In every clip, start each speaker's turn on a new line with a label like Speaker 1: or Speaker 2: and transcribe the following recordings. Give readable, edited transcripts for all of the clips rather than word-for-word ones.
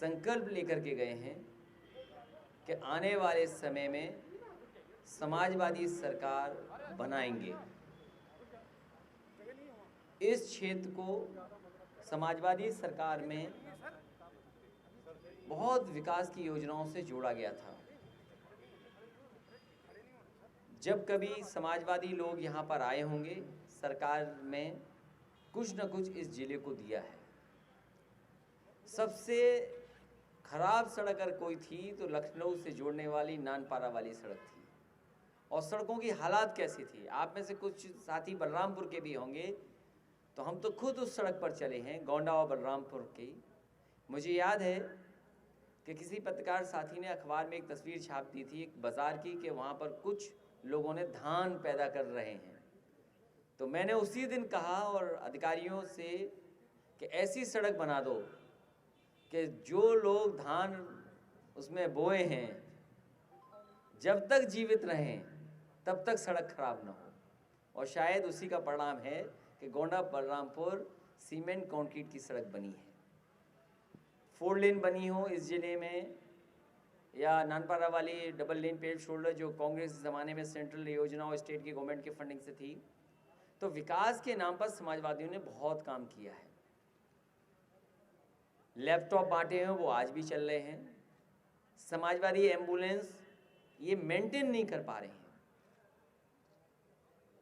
Speaker 1: संकल्प लेकर के गए हैं कि आने वाले समय में समाजवादी सरकार बनाएंगे। इस क्षेत्र को समाजवादी सरकार में बहुत विकास की योजनाओं से जोड़ा गया था। जब कभी समाजवादी लोग यहाँ पर आए होंगे, सरकार में कुछ न कुछ इस जिले को दिया है। सबसे खराब सड़क अगर कोई थी तो लखनऊ से जोड़ने वाली नानपारा वाली सड़क थी। और सड़कों की हालात कैसी थी, आप में से कुछ साथी बलरामपुर के भी होंगे, तो हम तो खुद उस सड़क पर चले हैं, गोंडा और बलरामपुर की। मुझे याद है कि किसी पत्रकार साथी ने अखबार में एक तस्वीर छाप दी थी एक बाज़ार की, कि वहाँ पर कुछ लोगों ने धान पैदा कर रहे हैं। तो मैंने उसी दिन कहा और अधिकारियों से कि ऐसी सड़क बना दो कि जो लोग धान उसमें बोए हैं जब तक जीवित रहें तब तक सड़क खराब ना हो। और शायद उसी का परिणाम है कि गोंडा बलरामपुर सीमेंट कंक्रीट की सड़क बनी है। 4 लेन बनी हो इस ज़िले में, या नानपारा वाली डबल लेन पेड शोल्डर जो कांग्रेस के ज़माने में सेंट्रल योजना और स्टेट की गवर्नमेंट की फंडिंग से थी। तो विकास के नाम पर समाजवादियों ने बहुत काम किया है। लैपटॉप बांटे हैं, वो आज भी चल रहे हैं। समाजवादी एम्बुलेंस ये मेंटेन नहीं कर पा रहे हैं।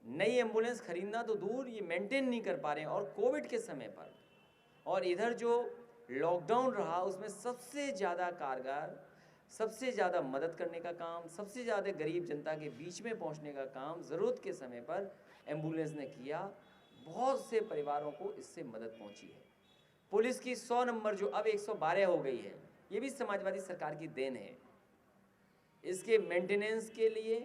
Speaker 1: नई एम्बुलेंस खरीदना तो दूर, ये मेंटेन नहीं कर पा रहे हैं। और कोविड के समय पर और इधर जो लॉकडाउन रहा उसमें सबसे ज़्यादा कारगर, सबसे ज़्यादा मदद करने का काम, सबसे ज़्यादा गरीब जनता के बीच में पहुंचने का काम ज़रूरत के समय पर एम्बुलेंस ने किया। बहुत से परिवारों को इससे मदद पहुंची है। पुलिस की 100 नंबर जो अब 112 हो गई है, ये भी समाजवादी सरकार की देन है। इसके मेंटेनेंस के लिए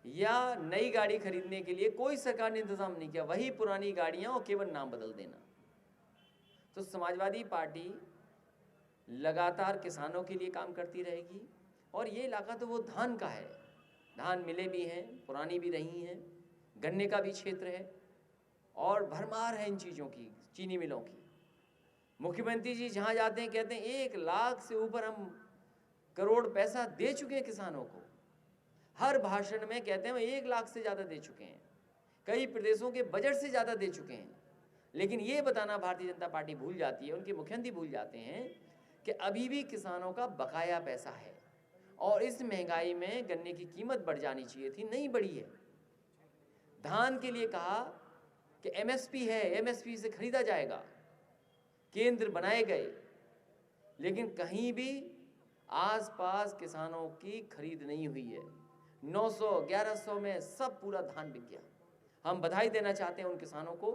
Speaker 1: या नई गाड़ी खरीदने के लिए कोई सरकार ने इंतजाम नहीं किया, वही पुरानी गाड़ियां और केवल नाम बदल देना। तो समाजवादी पार्टी लगातार किसानों के लिए काम करती रहेगी। और ये इलाका तो वो धान का है, धान मिलें भी हैं, पुरानी भी रही हैं, गन्ने का भी क्षेत्र है और भरमार है इन चीज़ों की, चीनी मिलों की। मुख्यमंत्री जी जहाँ जाते हैं कहते हैं 1 लाख से ऊपर हम करोड़ पैसा दे चुके हैं किसानों को। हर भाषण में कहते हैं 1 लाख से ज़्यादा दे चुके हैं, कई प्रदेशों के बजट से ज़्यादा दे चुके हैं। लेकिन ये बताना भारतीय जनता पार्टी भूल जाती है, उनके मुख्यमंत्री भूल जाते हैं कि अभी भी किसानों का बकाया पैसा है। और इस महंगाई में गन्ने की कीमत बढ़ जानी चाहिए थी, नहीं बढ़ी है। धान के लिए कहा कि एमएसपी है, एमएसपी से खरीदा जाएगा, केंद्र बनाए गए, लेकिन कहीं भी आसपास किसानों की खरीद नहीं हुई है। 900 1100 में सब पूरा धान बिक गया। हम बधाई देना चाहते हैं उन किसानों को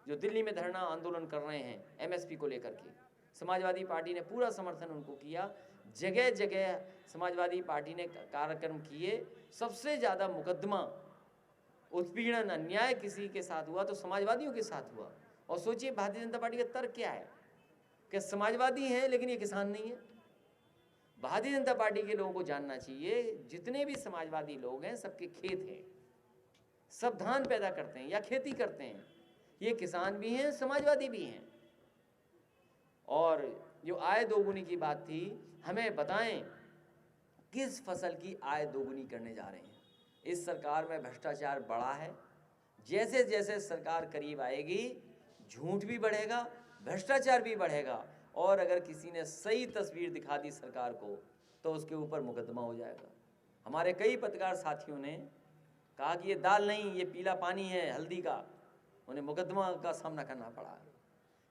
Speaker 1: जो दिल्ली में धरना आंदोलन कर रहे हैं एमएसपी को लेकर के। समाजवादी पार्टी ने पूरा समर्थन उनको किया। जगह जगह समाजवादी पार्टी ने कार्यक्रम किए। सबसे ज़्यादा मुकदमा उत्पीड़न अन्याय किसी के साथ हुआ तो समाजवादियों के साथ हुआ। और सोचिए भारतीय जनता पार्टी का तर्क क्या है कि समाजवादी हैं लेकिन ये किसान नहीं है। भारतीय जनता पार्टी के लोगों को जानना चाहिए जितने भी समाजवादी लोग हैं सबके खेत हैं, सब धान पैदा करते हैं या खेती करते हैं, ये किसान भी हैं, समाजवादी भी हैं। और जो आय दोगुनी की बात थी, हमें बताएं किस फसल की आय दोगुनी करने जा रहे हैं। इस सरकार में भ्रष्टाचार बढ़ा है। जैसे जैसे सरकार करीब आएगी झूठ भी बढ़ेगा, भ्रष्टाचार भी बढ़ेगा। और अगर किसी ने सही तस्वीर दिखा दी सरकार को तो उसके ऊपर मुकदमा हो जाएगा। हमारे कई पत्रकार साथियों ने कहा कि ये दाल नहीं, ये पीला पानी है हल्दी का, उन्हें मुकदमा का सामना करना पड़ा।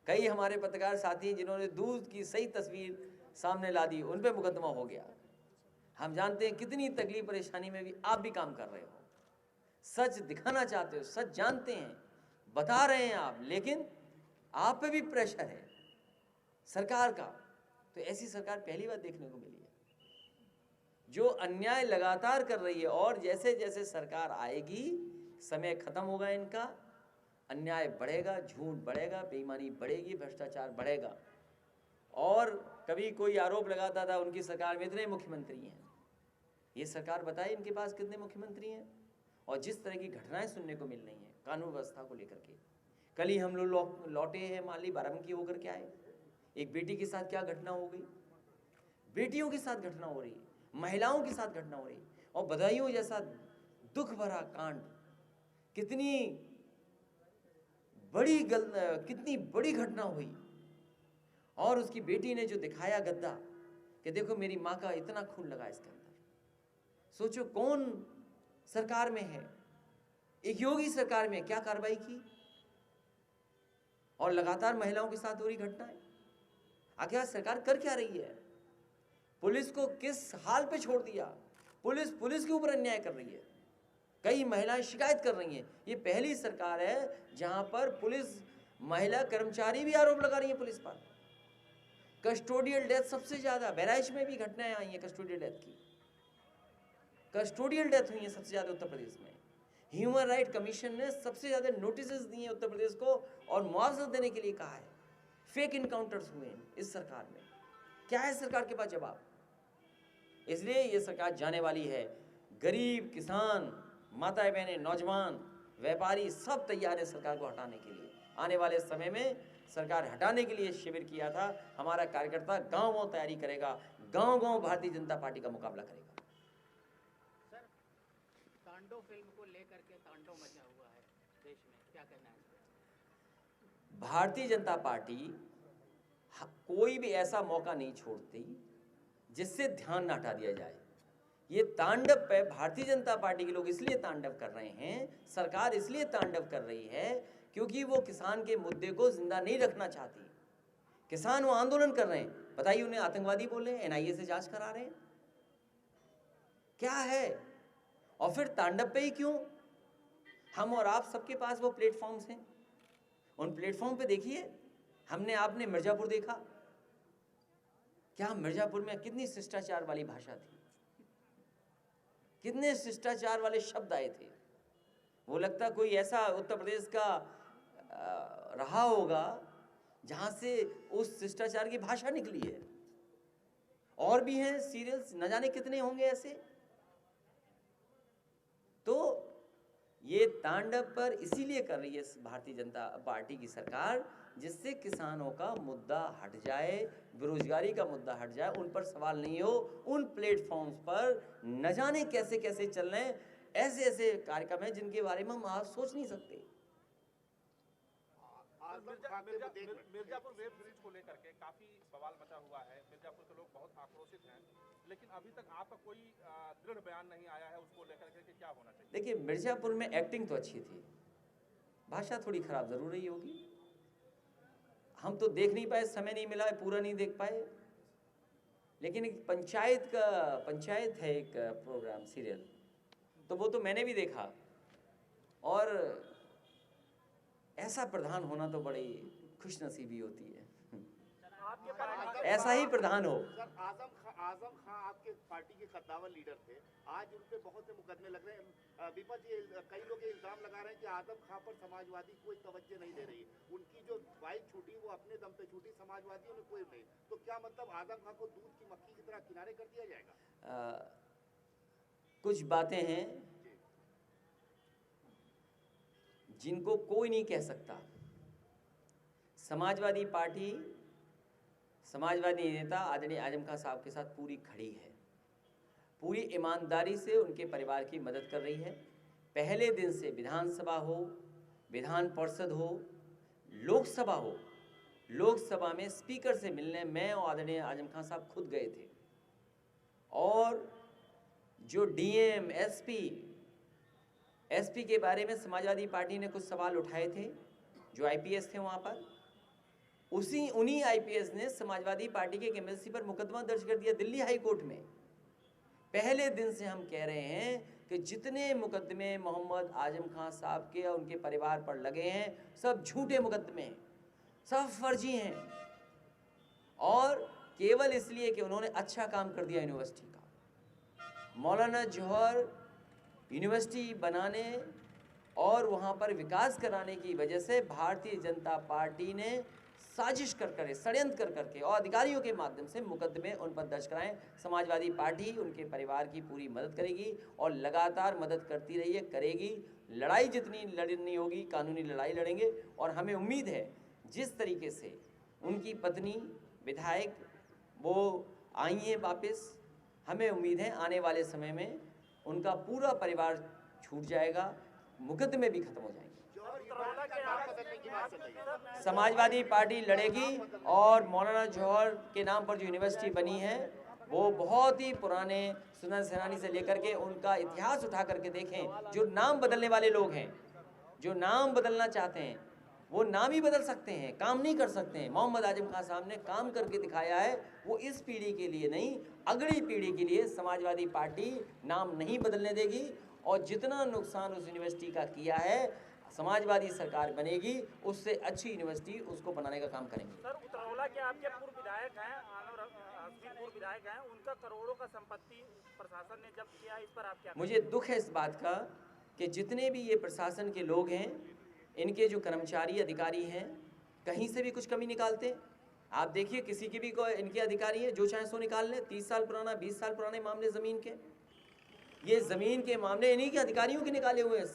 Speaker 1: कई हमारे पत्रकार साथी जिन्होंने दूध की सही तस्वीर सामने ला दी, उन पर मुकदमा हो गया। हम जानते हैं कितनी तकलीफ परेशानी में भी आप भी काम कर रहे हो, सच दिखाना चाहते हो, सच जानते हैं, बता रहे हैं आप, लेकिन आप पे भी प्रेशर है सरकार का। तो ऐसी सरकार पहली बार देखने को मिली है जो अन्याय लगातार कर रही है। और जैसे जैसे सरकार आएगी समय खत्म होगा इनका, अन्याय बढ़ेगा, झूठ बढ़ेगा, बेईमानी बढ़ेगी, भ्रष्टाचार बढ़ेगा। और कभी कोई आरोप लगाता था उनकी सरकार में इतने मुख्यमंत्री हैं, ये सरकार बताए इनके पास कितने मुख्यमंत्री हैं। और जिस तरह की घटनाएं सुनने को मिल रही हैं कानून व्यवस्था को लेकर के, कल ही हम लोग लौटे हैं मान ली बाराबंकी होकर के आए, एक बेटी के साथ क्या घटना हो गई, बेटियों के साथ घटना हो रही है, महिलाओं के साथ घटना हो रही है, और बदायूं जैसा दुख भरा कांड, कितनी बड़ी घटना हुई, और उसकी बेटी ने जो दिखाया गद्दा कि देखो मेरी माँ का इतना खून लगा इसके अंदर। सोचो कौन सरकार में है, एक योगी सरकार में क्या कार्रवाई की, और लगातार महिलाओं के साथ हो रही घटना है। आखिर सरकार कर क्या रही है, पुलिस को किस हाल पे छोड़ दिया, पुलिस के ऊपर अन्याय कर रही है, कई महिलाएं शिकायत कर रही हैं। ये पहली सरकार है जहां पर पुलिस महिला कर्मचारी भी आरोप लगा रही है पुलिस पर। कस्टोडियल डेथ सबसे ज्यादा, बहराइच में भी घटनाएं आई हैं कस्टोडियल डेथ की, कस्टोडियल डेथ हुई है सबसे ज्यादा उत्तर प्रदेश में। ह्यूमन राइट कमीशन ने सबसे ज्यादा नोटिस दिए उत्तर प्रदेश को और मुआवजा देने के लिए कहा है। फेक इनकाउंटर्स हुए हैं इस सरकार में, क्या है सरकार के पास जवाब? इसलिए ये सरकार जाने वाली है। गरीब, किसान, माताएं बहनें, नौजवान, व्यापारी सब तैयार है सरकार को हटाने के लिए। आने वाले समय में सरकार हटाने के लिए शिविर किया था। हमारा कार्यकर्ता गांव-गांव तैयारी करेगा, गांव-गांव भारतीय जनता पार्टी का मुकाबला करेगा।
Speaker 2: सर, तांडव फिल्म को लेकर के तांडव मचा हुआ है देश में, क्या कहना है?
Speaker 1: भारतीय जनता पार्टी कोई भी ऐसा मौका नहीं छोड़ती जिससे ध्यान न हटा दिया जाए। ये तांडव पे भारतीय जनता पार्टी के लोग इसलिए तांडव कर रहे हैं, सरकार इसलिए तांडव कर रही है क्योंकि वो किसान के मुद्दे को जिंदा नहीं रखना चाहती। किसान वो आंदोलन कर रहे हैं, बताइए उन्हें आतंकवादी बोले, एनआईए से जांच करा रहे हैं, क्या है? और फिर तांडव पे ही क्यों? हम और आप सबके पास वो प्लेटफॉर्म्स हैं, उन प्लेटफॉर्म पे देखिए। हमने आपने मिर्जापुर देखा, क्या मिर्जापुर में कितनी शिष्टाचार वाली भाषा थी, कितने शिष्टाचार वाले शब्द आए थे। वो लगता कोई ऐसा उत्तर प्रदेश का रहा होगा जहां से उस शिष्टाचार की भाषा निकली है। और भी हैं सीरियल्स, न जाने कितने होंगे ऐसे। तो ये तांडव पर इसीलिए कर रही है भारतीय जनता पार्टी की सरकार जिससे किसानों का मुद्दा हट जाए, बेरोजगारी का मुद्दा हट जाए, उन पर सवाल नहीं हो। उन प्लेटफॉर्म्स पर न जाने कैसे कैसे चल रहे हैं ऐसे ऐसे कार्यक्रम हैं जिनके बारे में हम आज सोच नहीं सकते।
Speaker 3: मिर्जापुर वेब सीरीज को लेकर के काफी बवाल मचा हुआ है, मिर्जापुर के लोग बहुत आक्रोशित हैं, लेकिन अभी तक आपका कोई दृढ़ बयान नहीं आया है उसको लेकर के क्या होना चाहिए?
Speaker 1: देखिए, मिर्जापुर में एक्टिंग तो अच्छी थी, भाषा थोड़ी खराब जरूर रही होगी। हम तो देख नहीं पाए, समय नहीं मिला, पूरा नहीं देख पाए। लेकिन एक पंचायत है एक प्रोग्राम सीरियल, तो वो तो मैंने भी देखा। और ऐसा प्रधान होना तो बड़ी खुशनसीबी होती है, ऐसा ही प्रधान हो।
Speaker 4: आजम खां आपके पार्टी के कद्दावर लीडर थे, आज उन पे बहुत से मुकदमे लग रहे हैं। विपक्ष कई लोग ये इल्जाम लगा रहे हैं कि आजम खां पर समाजवादी कोई तवज्जो नहीं दे रही, उनकी जो बाइक छूटी वो अपने दम पे छूटी, समाजवादियों ने कोई नहीं। तो क्या मतलब आजम खां को दूध की मक्खी की तरह किनारे कर दिया जाएगा?
Speaker 1: कुछ बातें हैं जिनको कोई नहीं कह सकता। समाजवादी पार्टी, समाजवादी नेता आदरणीय आजम खां साहब के साथ पूरी खड़ी है, पूरी ईमानदारी से उनके परिवार की मदद कर रही है। पहले दिन से विधानसभा हो, विधान परिषद हो, लोकसभा हो, लोकसभा में स्पीकर से मिलने मैं और आदरणीय आजम खां साहब खुद गए थे। और जो डीएम, एसपी के बारे में समाजवादी पार्टी ने कुछ सवाल उठाए थे, जो आईपीएस थे वहाँ पर, उन्हीं आईपीएस ने समाजवादी पार्टी के एमएलसी पर मुकदमा दर्ज कर दिया दिल्ली हाई कोर्ट में। पहले दिन से हम कह रहे हैं कि जितने मुकदमे मोहम्मद आजम खां साहब के और उनके परिवार पर लगे हैं सब झूठे मुकदमे हैं, सब फर्जी हैं, और केवल इसलिए कि उन्होंने अच्छा काम कर दिया यूनिवर्सिटी का। मौलाना जौहर यूनिवर्सिटी बनाने और वहाँ पर विकास कराने की वजह से भारतीय जनता पार्टी ने साजिश कर षड्यंत्र कर करके और अधिकारियों के माध्यम से मुकदमे उन पर दर्ज कराएं। समाजवादी पार्टी उनके परिवार की पूरी मदद करेगी और लगातार मदद करती रही है, करेगी। लड़ाई जितनी लड़नी होगी, कानूनी लड़ाई लड़ेंगे। और हमें उम्मीद है जिस तरीके से उनकी पत्नी विधायक वो आई हैं वापस। हमें उम्मीद है आने वाले समय में उनका पूरा परिवार छूट जाएगा, मुकदमे भी खत्म हो जाएंगे। समाजवादी पार्टी लड़ेगी और मौलाना जौहर के नाम पर जो यूनिवर्सिटी बनी है वो बहुत ही पुराने स्वतंत्रता सेनानी से लेकर के उनका इतिहास उठा करके देखें। जो नाम बदलने वाले लोग हैं, जो नाम बदलना चाहते हैं, वो नाम ही बदल सकते हैं, काम नहीं कर सकते हैं। मोहम्मद आजम खान साहब ने काम करके दिखाया है। वो इस पीढ़ी के लिए नहीं, अगली पीढ़ी के लिए समाजवादी पार्टी नाम नहीं बदलने देगी। और जितना नुकसान उस यूनिवर्सिटी का किया है, समाजवादी सरकार बनेगी उससे अच्छी यूनिवर्सिटी उसको बनाने का काम करेंगे।
Speaker 5: सर, उतरौला के आपके पूर्व विधायक हैं, आनवर हस्बी पूर्व विधायक हैं, उनका करोड़ों का संपत्ति प्रशासन ने जब्त किया, इस पर आप क्या?
Speaker 1: मुझे दुख है इस बात का कि जितने भी ये प्रशासन के लोग हैं, इनके जो कर्मचारी अधिकारी हैं, कहीं से भी कुछ कमी निकालते हैं। आप देखिए किसी की भी इनके अधिकारी हैं, जो चाहे सो निकाल लें। 30 साल पुराना, 20 साल पुराने मामले ज़मीन के, ये ज़मीन के मामले इन्हीं के अधिकारियों के निकाले हुए हैं।